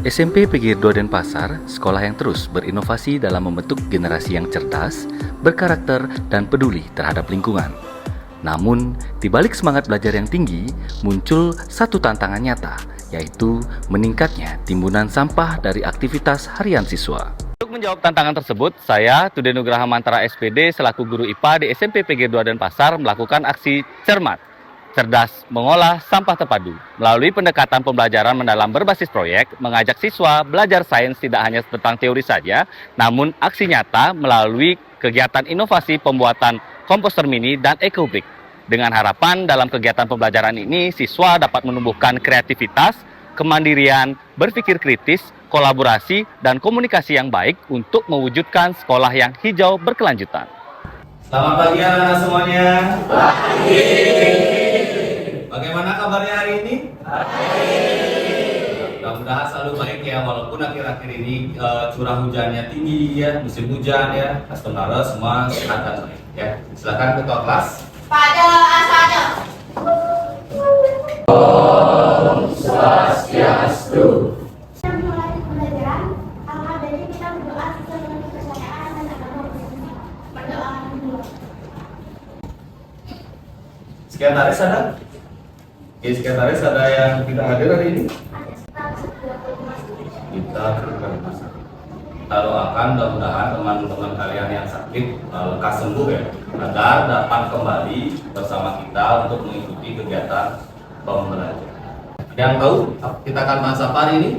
SMP PGRI 2 Denpasar, sekolah yang terus berinovasi dalam membentuk generasi yang cerdas, berkarakter, dan peduli terhadap lingkungan. Namun, di balik semangat belajar yang tinggi, muncul satu tantangan nyata, yaitu meningkatnya timbunan sampah dari aktivitas harian siswa. Untuk menjawab tantangan tersebut, saya, Tude Nugraha Mantara SPD, selaku guru IPA di SMP PGRI 2 Denpasar, melakukan aksi cermat, cerdas mengolah sampah terpadu. Melalui pendekatan pembelajaran mendalam berbasis proyek, mengajak siswa belajar sains tidak hanya tentang teori saja, namun aksi nyata melalui kegiatan inovasi pembuatan komposter mini dan ekobrik. Dengan harapan dalam kegiatan pembelajaran ini, siswa dapat menumbuhkan kreativitas, kemandirian, berpikir kritis, kolaborasi, dan komunikasi yang baik untuk mewujudkan sekolah yang hijau berkelanjutan. Selamat pagi anak-anak semuanya. Pagi. Bagaimana kabarnya hari ini? Baik. Mudah-mudahan selalu baik ya, walaupun akhir-akhir ini curah hujannya tinggi ya, musim hujan ya. Saudara semua sehat dan baik ya. Silakan ketua kelas. Pada asalnya. Om Swastiastu. Mulai pembelajaran, alhamdulillah dari kita berdoa sesuai dengan kepercayaan dan agama Muslim. Berdoa dulu. Sekretaris ada? Oke, sekretaris ada yang tidak hadir hari ini? Ada sekitar 25 student. Kita doakan mudah-mudahan teman-teman kalian yang sakit lekas sembuh ya, agar dapat kembali bersama kita untuk mengikuti kegiatan pembelajaran. Ada yang tahu kita akan bahas apa hari ini?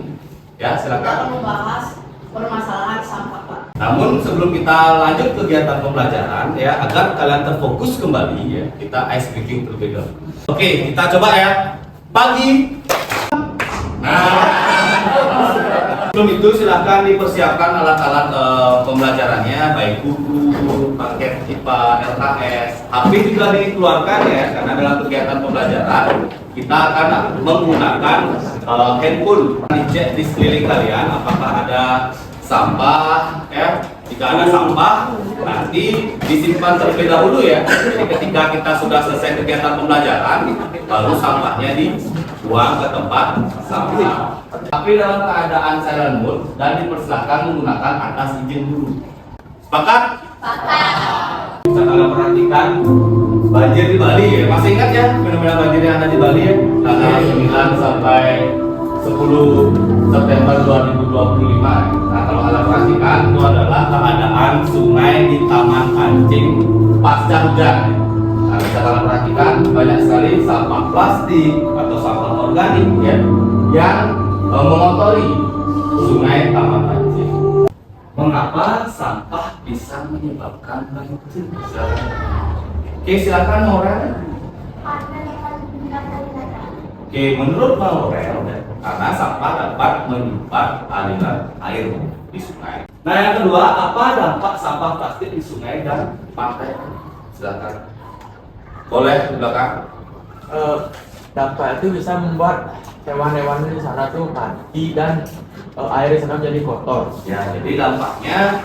Ya, Kita silakan. akan membahas permasalahan sampah, Pak. Namun sebelum kita lanjut kegiatan pembelajaran ya, agar kalian terfokus kembali ya, kita ice breaking terlebih dahulu. Oke, kita coba ya. Pagi. Sebelum itu silahkan dipersiapkan alat-alat pembelajarannya, baik buku, paket IPA, LKS, HP juga dikeluarkan ya, karena dalam kegiatan pembelajaran kita akan menggunakan handphone. Dicek di sekeliling kalian apakah ada sampah ya. Jika ada sampah, nanti disimpan terlebih dahulu ya. Jadi ketika kita sudah selesai kegiatan pembelajaran, baru sampahnya dibuang ke tempat sampah. Tapi dalam keadaan silent mode dan dipersilakan menggunakan atas izin guru. Sepakat? Bisa kalian perhatikan banjir di Bali ya. Masih ingat ya fenomena banjir yang ada di Bali ya? Tanggal 9 sampai 10 September 2025. Nah, kalau kalian perhatikan itu adalah keadaan sungai di Taman Pancing pasca hujan. Nah, bisa kalian perhatikan banyak sekali sampah plastik atau sampah organik ya yang mengotori sungai Taman Pancing. Mengapa sampah bisa menyebabkan banjir? Oke, silakan Maurel. Oke, menurut Maurel, karena sampah dapat menyumbat aliran air di sungai. Nah, yang kedua, apa dampak sampah plastik di sungai dan pantai? Silakan. Boleh di belakang. Dampak itu bisa membuat hewan-hewan di sana tuh mati dan air di sana menjadi kotor. Ya, jadi dampaknya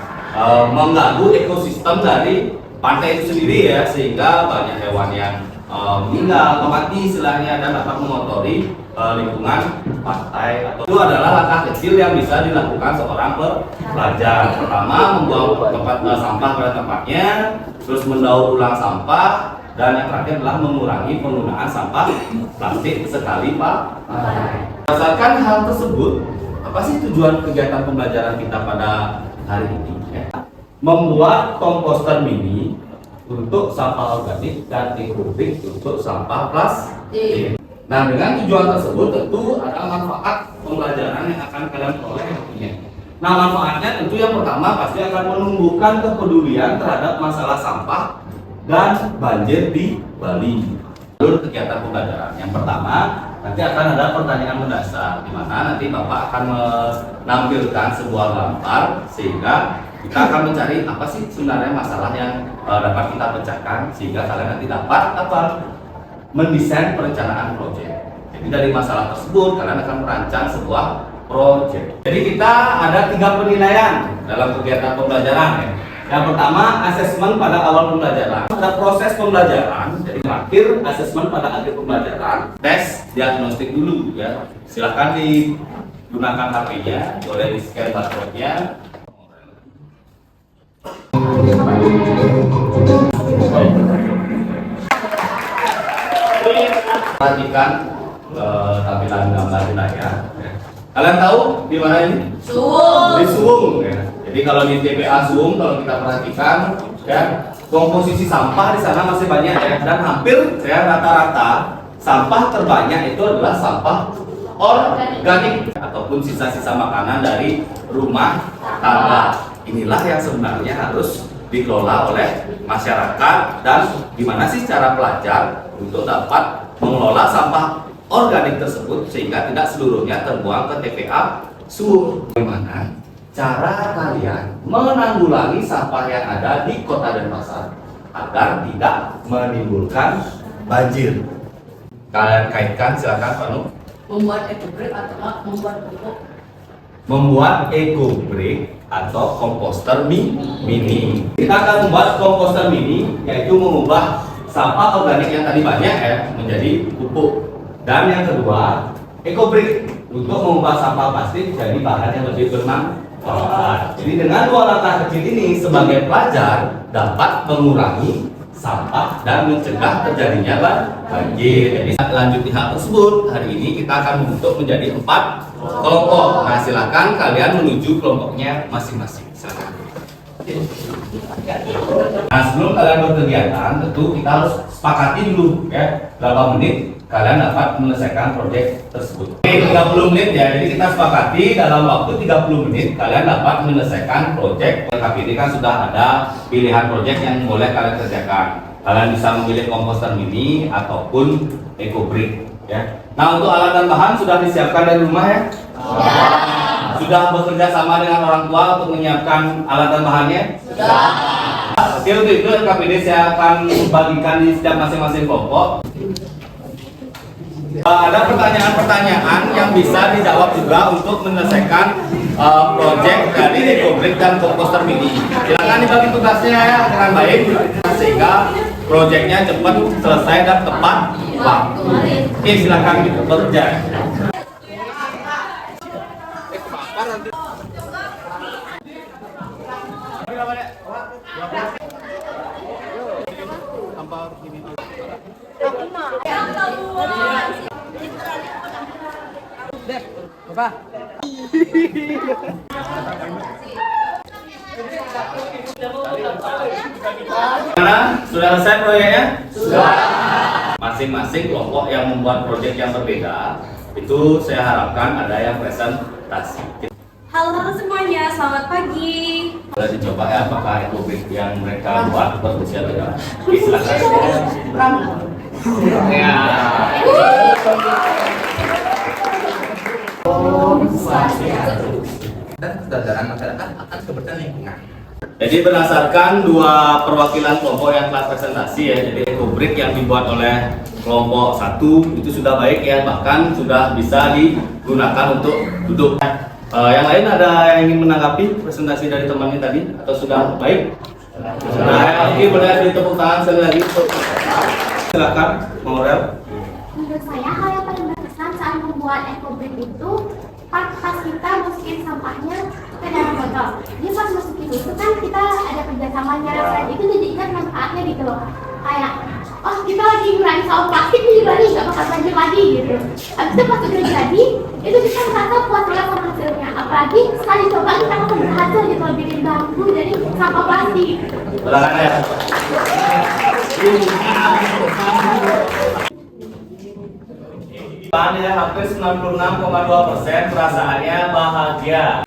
mengganggu ekosistem dari pantai itu sendiri ya, sehingga banyak hewan yang meninggal atau mati istilahnya dan dapat mengotori lingkungan pantai. Atau itu adalah langkah kecil yang bisa dilakukan seorang pelajar. Pertama, membuang sampah pada tempatnya, terus mendaur ulang sampah, dan yang terakhir adalah mengurangi penggunaan sampah plastik sekali pakai. Berdasarkan hal tersebut, apa sih tujuan kegiatan pembelajaran kita pada hari ini? Ya? Membuat komposter mini untuk sampah organik dan ekobrik untuk sampah plastik. Nah, dengan tujuan tersebut tentu ada manfaat pembelajaran yang akan kalian peroleh tentunya. Nah, manfaatnya tentu yang pertama pasti akan menumbuhkan kepedulian terhadap masalah sampah dan banjir di Bali. Lalu kegiatan pembelajaran yang pertama nanti akan ada pertanyaan mendasar, di mana nanti Bapak akan menampilkan sebuah gambar sehingga kita akan mencari apa sih sebenarnya masalah yang dapat kita pecahkan sehingga kalian nanti dapat mendesain perencanaan proyek. Jadi dari masalah tersebut kalian akan merancang sebuah proyek. Jadi kita ada 3 penilaian dalam kegiatan pembelajaran ya. Yang pertama, asesmen pada awal pembelajaran. Pada proses pembelajaran, jadi terakhir asesmen pada akhir pembelajaran. Tes diagnostik dulu ya. Silahkan gunakan HP-nya, boleh di-scan barcode-nya. Perhatikan tampilan gambar di layar. Kalian tahu di mana ini? Suwung. Di Suwung. Ya. Jadi kalau di TPA Suwung, kalau kita perhatikan, ya, komposisi sampah di sana masih banyak ya, dan hampir ya rata-rata sampah terbanyak itu adalah sampah organik ataupun sisa-sisa makanan dari rumah tangga. Inilah yang sebenarnya harus dikelola oleh masyarakat, dan gimana sih cara pelajar untuk dapat mengelola sampah organik tersebut sehingga tidak seluruhnya terbuang ke TPA Suwung. Bagaimana cara kalian menanggulangi sampah yang ada di Kota Denpasar agar tidak menimbulkan banjir? Kalian kaitkan, silakan Pak Nuh. Membuat ekobrik atau membuat pupuk. Membuat eco-brick atau komposter mini. Kita akan membuat komposter mini, yaitu mengubah sampah organik yang tadi banyak ya menjadi pupuk. Dan yang kedua, eco-brick untuk mengubah sampah plastik jadi bahan yang lebih bermanfaat. Jadi dengan dua langkah kecil ini sebagai pelajar dapat mengurangi sampah dan mencegah terjadinya banjir. Jadi lanjut di hal tersebut, hari ini kita akan membentuk menjadi 4 kelompok. Nah, silakan kalian menuju kelompoknya masing-masing. Silakan. Nah, sebelum kalian berkegiatan, tentu kita harus sepakati dulu ya berapa menit kalian dapat menyelesaikan proyek tersebut. Oke, 30 menit ya. Jadi kita sepakati dalam waktu 30 menit kalian dapat menyelesaikan proyek. KPD kan sudah ada pilihan proyek yang boleh kalian kerjakan. Kalian bisa memilih komposter mini ataupun eco-brick ya. Nah, untuk alat dan bahan sudah disiapkan dari rumah ya? Sudah bekerja sama dengan orang tua untuk menyiapkan alat dan bahannya? Sudah. Oke, untuk itu KPD saya akan bagikan di setiap masing-masing kelompok. Ada pertanyaan-pertanyaan yang bisa dijawab juga untuk menyelesaikan proyek dari eco-brick dan komposter mini. Silakan dibagi tugasnya ya dengan baik sehingga proyeknya cepat selesai dan tepat waktu. Oke, silakan bekerja. Gimana? Sudah selesai proyeknya? Sudah. Masing-masing kelompok yang membuat proyek yang berbeda, itu saya harapkan ada yang presentasi. Halo semuanya, selamat pagi. Boleh dicoba ya apakah eco-brick yang mereka buat berusia tidak? Oke, silakan. Ya. Dan kesadaran masyarakat akan kebersihan lingkungan. Jadi berdasarkan dua perwakilan kelompok yang telah presentasi ya, jadi eco-brick yang dibuat oleh kelompok 1 itu sudah baik ya, bahkan sudah bisa digunakan untuk duduk. Yang lain ada yang ingin menanggapi presentasi dari temannya tadi atau sudah baik? Sudah. Oke, boleh ditepuk tangan sekali lagi. Silakan, Morel. Menurut saya hal yang paling berkesan saat membuat eco-brick itu pas kita masukin sampahnya ke dalam botol. Jadi pas masukin itu kan kita ada kerjasamanya, dan itu jadi ingat manfaatnya gitu loh. Kayak, oh kita lagi ngurangi sampah plastik nih, berarti nggak bakal banjir lagi gitu. Habis itu pas udah jadi, itu kita merasa puas banget sama hasilnya. Apalagi sekali coba kita akan berhasil gitu, bikin bambu dari sampah plastik. Silakan ya. Bahannya hampir 96,2%, perasaannya bahagia.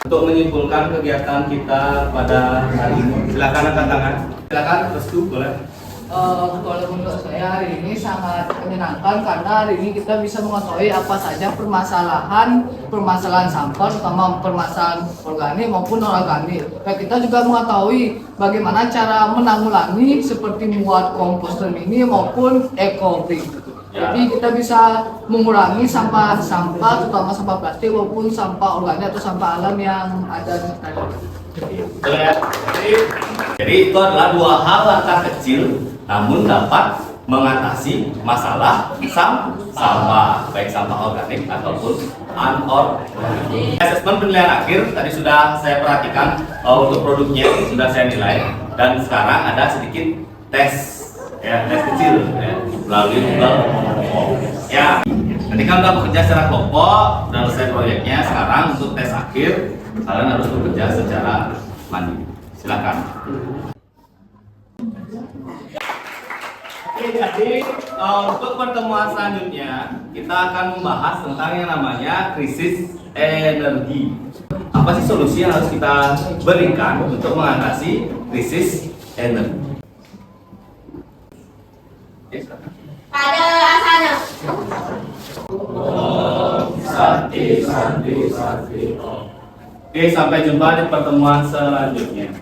Untuk menyimpulkan kegiatan kita pada hari ini, silakan angkat tangan. Silakan, restu boleh. Kalau menurut saya hari ini sangat menyenangkan karena hari ini kita bisa mengetahui apa saja permasalahan sampah, terutama permasalahan organik maupun non-organik. Dan kita juga mengetahui bagaimana cara menanggulangi seperti membuat komposter mini maupun eco-brick. Jadi kita bisa mengurangi sampah-sampah, terutama sampah plastik maupun sampah organik atau sampah alam yang ada di sekitar. Jadi itu adalah dua hal langkah kecil namun dapat mengatasi masalah sampah, baik sampah organik ataupun anorganik. Asesmen penilaian akhir tadi sudah saya perhatikan, untuk produknya sudah saya nilai, dan sekarang ada sedikit tes, ya, tes kecil ya, melalui Google Form. Ya, ketika udah bekerja secara kelompok, udah selesai proyeknya, sekarang untuk tes akhir kalian harus bekerja secara mandiri. Silakan. Oke, jadi untuk pertemuan selanjutnya kita akan membahas tentang yang namanya krisis energi. Apa sih solusi yang harus kita berikan untuk mengatasi krisis energi? Oke, silakan. Pada asalnya. Oke, sampai jumpa di pertemuan selanjutnya.